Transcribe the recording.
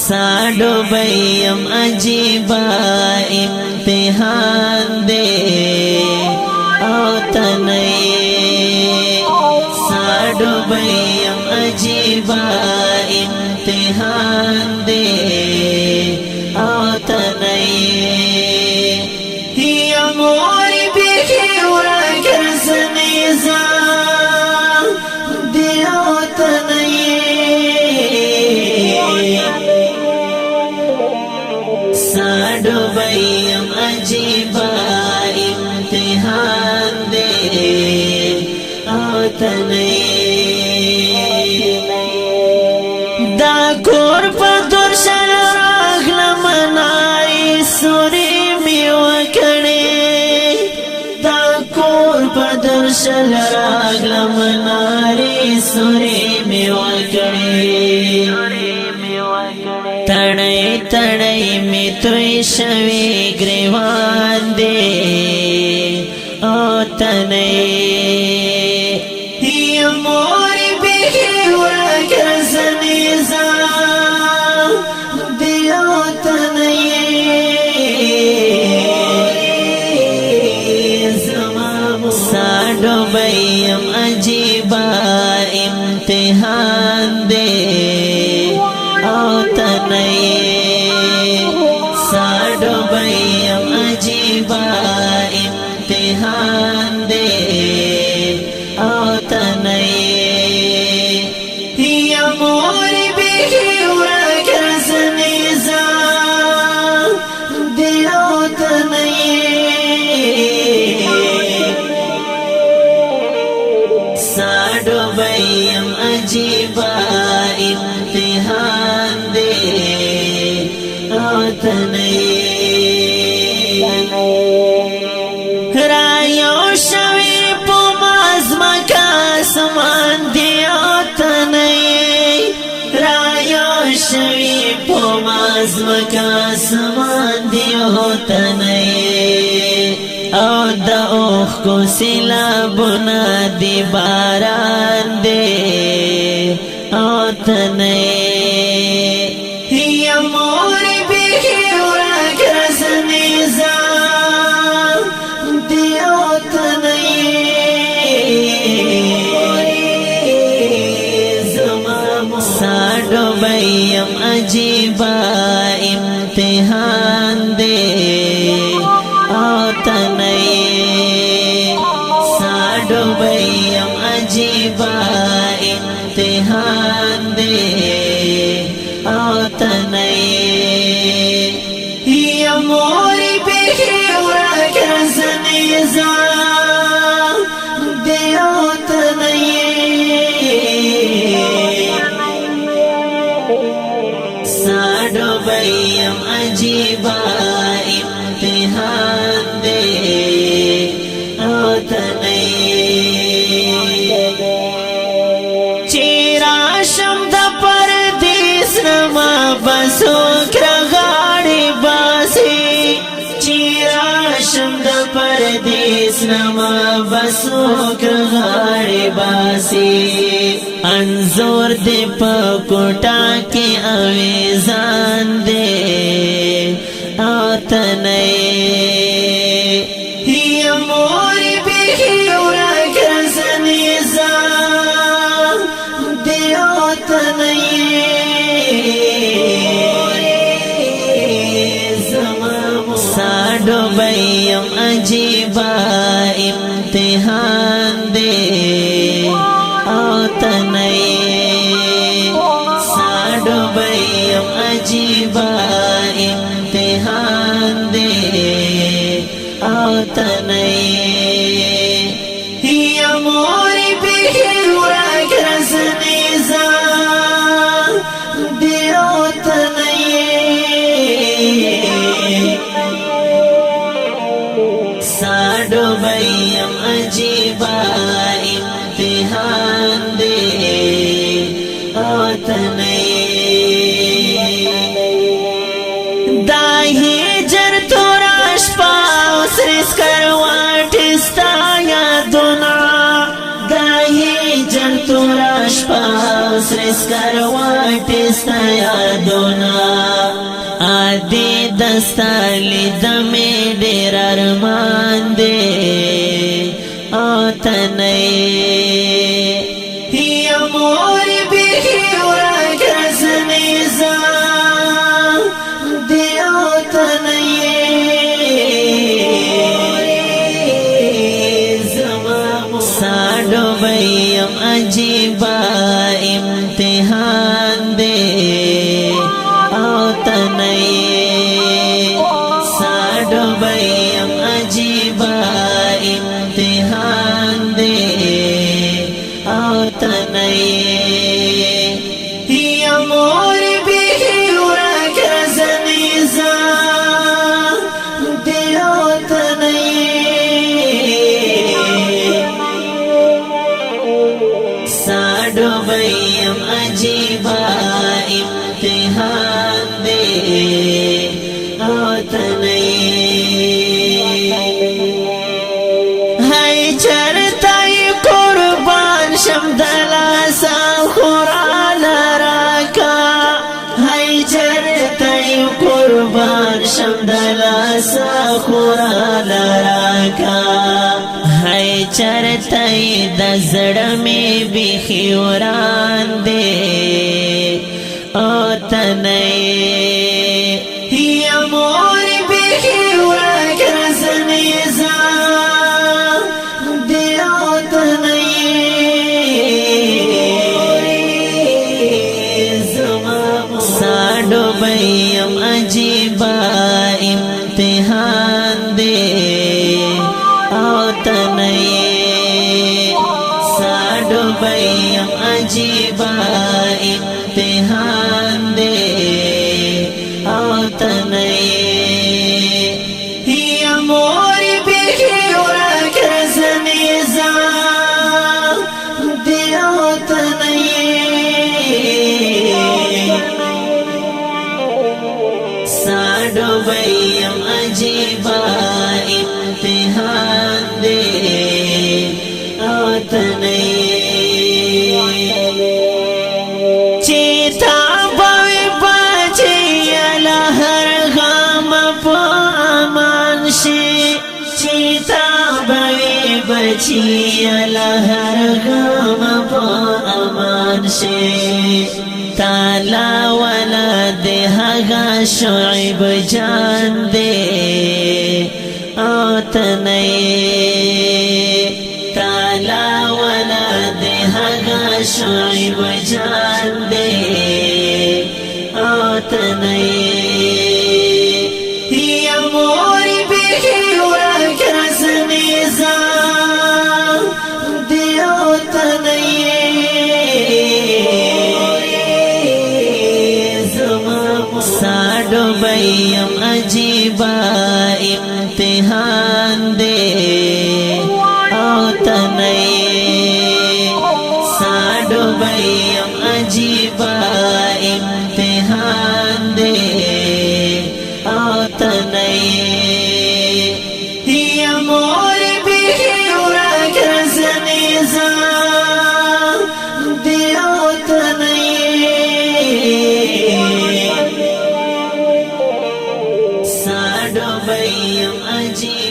साडो बयम अजीबा इम्तिहान दे ओ तनये साडो बयम अजीबा इम्तिहान दे ओ तनये हिया मोरी बिखी उड़कर सनेजा दे ओ तनये साडो बयम अजीबा इम्तिहान दे ओ तनये दा कोर पदुर शरागल मनाई सुरी में वकड़े दा कोर पदुर शरागल मनाई सुरी में वकड़े तड़े तड़े में तुई शवे ग्रीवान दे ओ तनये हिया मोरी बिखी उड़कर सनेजा दे ओ तनये साडो बयम अजीबा इम्तिहान दे ओ तनये साडो बयम अजीबा इम्तिहान दे ओ तनये हिया मोरी बिखी उड़कर सनेजा दे ओ तनये साडो बयम अजीबा इम्तिहान दे ओ तनये रायो शवी पुमाज मका समान दे ओ तनये रायो शवी पुमाज मका समान दे ओ तनये ओ दा ओख को सिला बुना दी बारान दे ओ तनये हिया मोरी बिखी उड़कर सनेजा दे ओ तनये साडो बयम अजीबा इम्तिहान दे ओ तनये साडो बयम अजीबा इम्तिहान दे ओ तनये हिया मोरी बिखी उड़कर सनेजा दे ओ तनये साडो बयम अजीबा इम्तिहान दे ओ तनये चेरा शब्द परदेस नमा बसो क्रगाड़ी बासी चेरा शब्द परदेस नमा बसो क्रगाड़ी बासी अंजोर दे पकोटा के अवेजान दे ओ तनये हिया मोरी बिखी उड़कर सनेजा दे ओ तनये साडो बयम अजीबा इम्तिहान दे ओ तनये साडो बयम अजीबा इम्तिहान दे ओ तनये हिया मोरी बिखी उड़कर सनेजा दे ओ तनये साडो बयम अजीबा इम्तिहान दे ओ तनये दाही जर तोराश पाउस रिस करवाटिस्ता या दोना दाही जर तोराश पाउस रिस करवाटिस्ता خستا یادونا آدی دستا لیدمی ډیر ارمان دی او تنئی یا مور بیخی ورک رسنیزا دی او تنئی ساڑو بیم عجیبا امتحان دے او تنئی ساڑو بیم عجیبا امتحان دے او تنئی یا مور بیخی ورک رسنیزا دی او تنئی ساڑو بیم عجیبا امتحان دے او تنئی ہے چرتائی قربان شمدلاسا خورال راکا ہے چرتائی قربان شمدلاسا خورال راکا ہے چرتائی دزڑمی بیخی وران دے او تنئی یا مور بیخی ورک رسنیزا دی او تنئی ساڑو بیم عجیبا امتحان دے او تنئی ساڑو بیم عجیبا امتحان دے او تنئی یا مور بیخی ورک رسنیزا دی او تنئی ساڑو بیم عجیبا امتحان دے او تنئی چیتا باوی باچی لہر غام پا امان شی چیتا باوی بچی لہر غام پا امان شی تالا ولد هغا شعیب جان دے او تنئی تالا ولد هغا شعیب جان دے او تنئی یا مور بیخی ورک رسنیزا دی او تنئی ساڑو بیم عجیبا امتحان دے او تنئی ساڑو بیم عجیبا امتحان دے او تنئی یا مور بیخی ورک رسنیزا دی او تنئی ساڑو بیم عجیبا